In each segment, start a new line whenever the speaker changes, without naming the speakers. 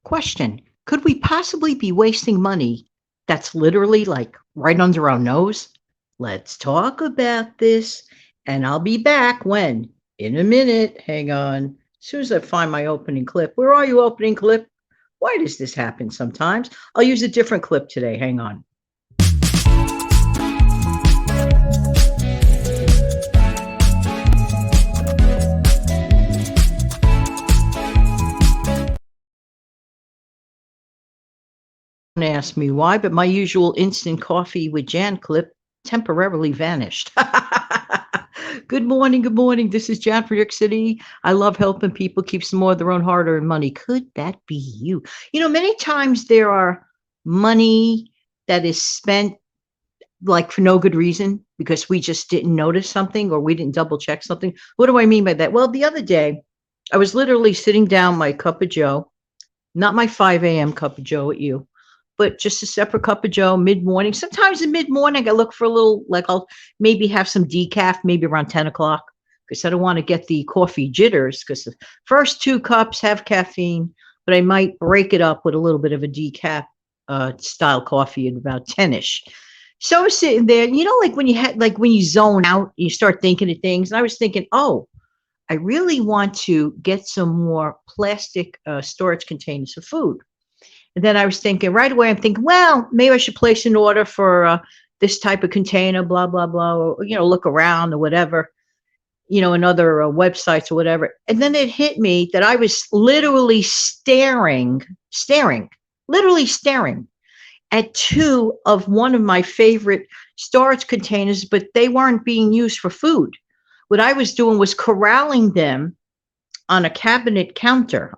Question: could we possibly be wasting money that's literally like right under our nose? Let's talk about this. And I'll be back when? In a minute. Hang on. As soon as I find my opening clip. Where are you, opening clip? Why does this happen sometimes? I'll use a different clip today. Hang on. Don't ask me why, but my usual instant coffee with Jan clip temporarily vanished. Good morning. Good morning. This is Jan from New York City. I love helping people keep some more of their own hard earned money. Could that be you? Many times there are money that is spent like for no good reason because we just didn't notice something or we didn't double check something. What do I mean by that? Well, the other day, I was literally sitting down my cup of Joe, not my 5 a.m. cup of Joe at you, but just a separate cup of Joe mid morning. Sometimes in mid morning, I look for a little, like I'll maybe have some decaf, maybe around 10 o'clock, because I don't want to get the coffee jitters, because the first two cups have caffeine, but I might break it up with a little bit of a decaf style coffee at about 10 ish. So I was sitting there, like when when you zone out, you start thinking of things. And I was thinking, oh, I really want to get some more plastic storage containers for food. And then I was thinking right away, I'm thinking, well, maybe I should place an order for this type of container, blah, blah, blah, or, look around or whatever, in other websites or whatever. And then it hit me that I was literally literally staring at two of one of my favorite storage containers, but they weren't being used for food. What I was doing was corralling them on a counter,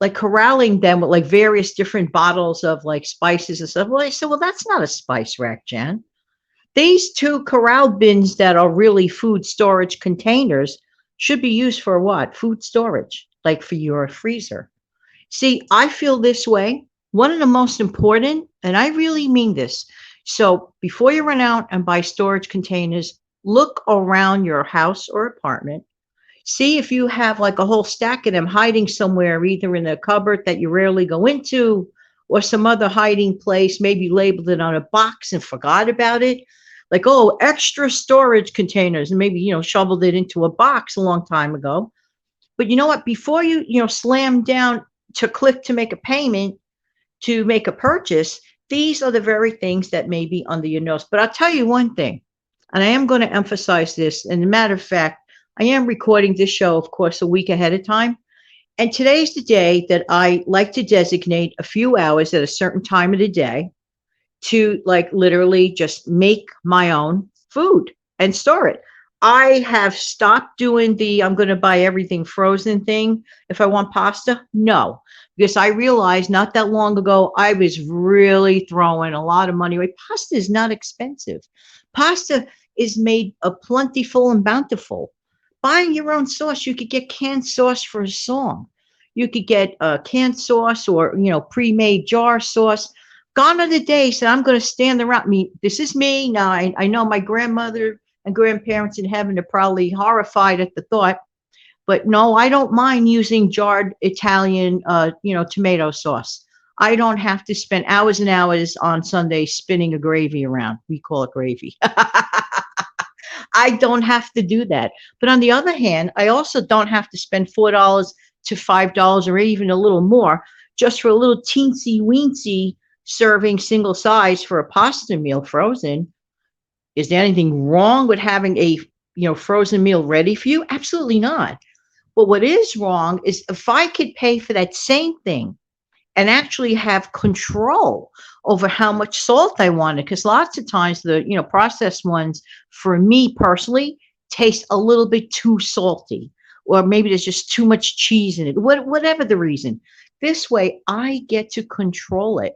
like corralling them with like various different bottles of like spices and stuff. Well, I said, well, that's not a spice rack, Jan. These two corral bins that are really food storage containers should be used for what? Food storage, like for your freezer. See, I feel this way. One of the most important, and I really mean this. So before you run out and buy storage containers, look around your house or apartment. See if you have like a whole stack of them hiding somewhere, either in a cupboard that you rarely go into or some other hiding place, maybe labeled it on a box and forgot about it. Like, oh, extra storage containers, and maybe, shoveled it into a box a long time ago. But you know what? Before you, slam down to click to make a payment, to make a purchase, these are the very things that may be under your nose. But I'll tell you one thing, and I am going to emphasize this. And a matter of fact, I am recording this show, of course, a week ahead of time. And today's the day that I like to designate a few hours at a certain time of the day to like literally just make my own food and store it. I have stopped doing the I'm going to buy everything frozen thing if I want pasta. No, because I realized not that long ago I was really throwing a lot of money away. Pasta is not expensive. Pasta is made of plentiful and bountiful. Buying your own sauce, you could get canned sauce for a song. You could get canned sauce or, pre-made jar sauce. Gone are the days that I'm going to stand around me. This is me. Now, I know my grandmother and grandparents in heaven are probably horrified at the thought, but no, I don't mind using jarred Italian, tomato sauce. I don't have to spend hours and hours on Sunday spinning a gravy around. We call it gravy. I don't have to do that. But on the other hand, I also don't have to spend $4 to $5 or even a little more just for a little teensy weensy serving single size for a pasta meal frozen. Is there anything wrong with having a frozen meal ready for you? Absolutely not. But what is wrong is if I could pay for that same thing and actually have control over how much salt I wanted, because lots of times the processed ones for me personally taste a little bit too salty, or maybe there's just too much cheese in it. Whatever the reason, this way I get to control it.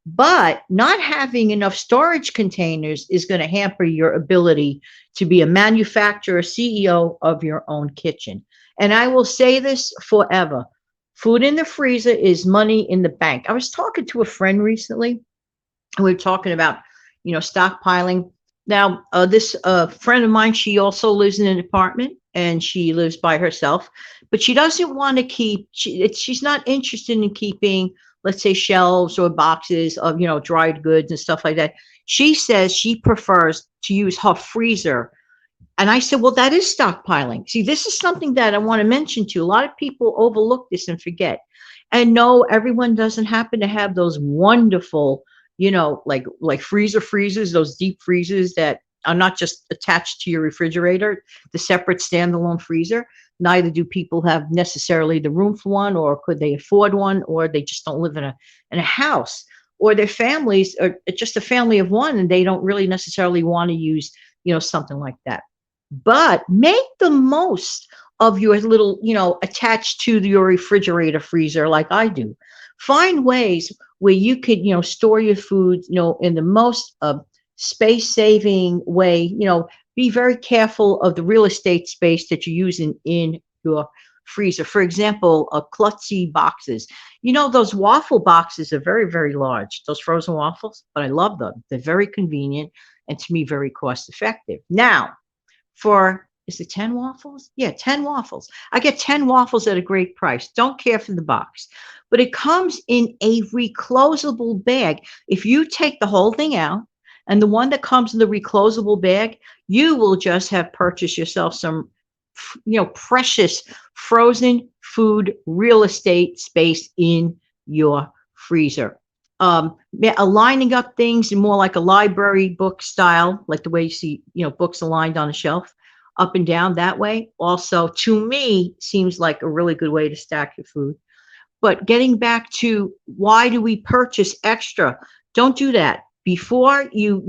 But not having enough storage containers is going to hamper your ability to be a manufacturer, CEO of your own kitchen. And I will say this forever. Food in the freezer is money in the bank. I was talking to a friend recently, and we were talking about, stockpiling. Now, this friend of mine, she also lives in an apartment and she lives by herself, but she doesn't want to keep. She's not interested in keeping, let's say, shelves or boxes of dried goods and stuff like that. She says she prefers to use her freezer, and I said, well, that is stockpiling. See, this is something that I want to mention to you. A lot of people overlook this and forget. And no, everyone doesn't happen to have those wonderful, like freezer freezers, those deep freezers that are not just attached to your refrigerator, the separate standalone freezer. Neither do people have necessarily the room for one, or could they afford one, or they just don't live in a house, or their families are just a family of one, and they don't really necessarily want to use something like that. But make the most of your little, attached to your refrigerator freezer, like I do. Find ways where you could, store your food, in the most space saving way. Be very careful of the real estate space that you're using in your freezer. For example, klutzy boxes. Those waffle boxes are very, very large, those frozen waffles, but I love them. They're very convenient and to me, very cost effective. Now, for is it 10 waffles? Yeah, 10 waffles. I get 10 waffles at a great price. Don't care for the box. But it comes in a reclosable bag. If you take the whole thing out and the one that comes in the reclosable bag, you will just have purchased yourself some precious frozen food real estate space in your freezer. Aligning up things in more like a library book style, like the way you see, books aligned on a shelf up and down that way. Also, to me, seems like a really good way to stack your food. But getting back to why do we purchase extra? Don't do that. Before you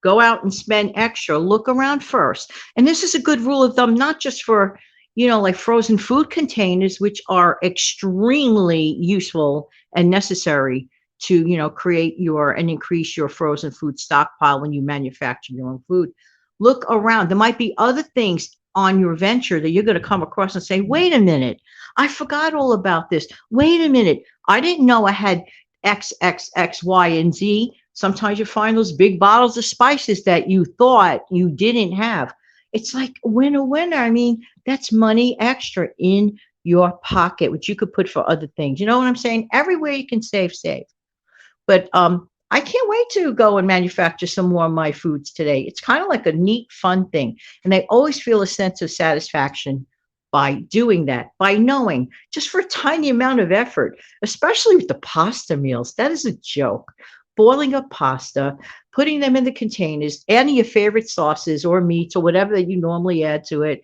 go out and spend extra, look around first. And this is a good rule of thumb, not just for, like frozen food containers, which are extremely useful and necessary to, create your and increase your frozen food stockpile when you manufacture your own food. Look around. There might be other things on your venture that you're going to come across and say, wait a minute, I forgot all about this. Wait a minute. I didn't know I had X, X, X, Y, and Z. Sometimes you find those big bottles of spices that you thought you didn't have. It's like winner, winner. I mean, that's money extra in your pocket, which you could put for other things. You know what I'm saying? Everywhere you can save, save. But I can't wait to go and manufacture some more of my foods today. It's kind of like a neat, fun thing. And I always feel a sense of satisfaction by doing that, by knowing just for a tiny amount of effort, especially with the pasta meals. That is a joke. Boiling up pasta, putting them in the containers, adding your favorite sauces or meats or whatever that you normally add to it,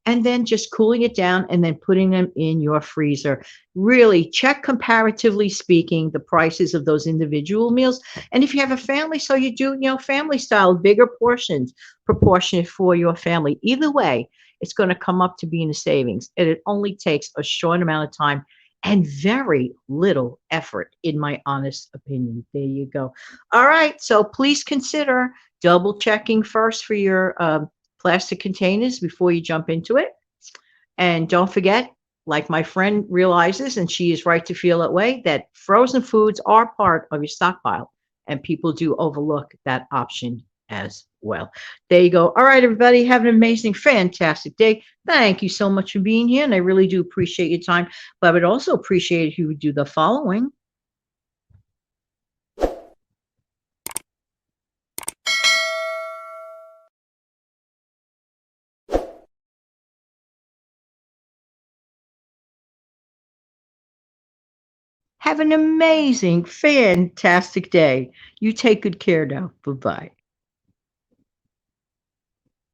and then just cooling it down and then putting them in your freezer. Really check, comparatively speaking, the prices of those individual meals. And if you have a family, so you do, family style, bigger portions, proportionate for your family. Either way, it's going to come up to being a savings. And it only takes a short amount of time and very little effort, in my honest opinion. There you go. All right. So please consider double checking first for your plastic containers before you jump into it. And don't forget, like my friend realizes, and she is right to feel that way, that frozen foods are part of your stockpile, and people do overlook that option as well. There you go. All right, everybody, have an amazing, fantastic day. Thank you so much for being here, and I really do appreciate your time. But I would also appreciate if you would do the following. Have an amazing, fantastic day. You take good care now. Bye bye.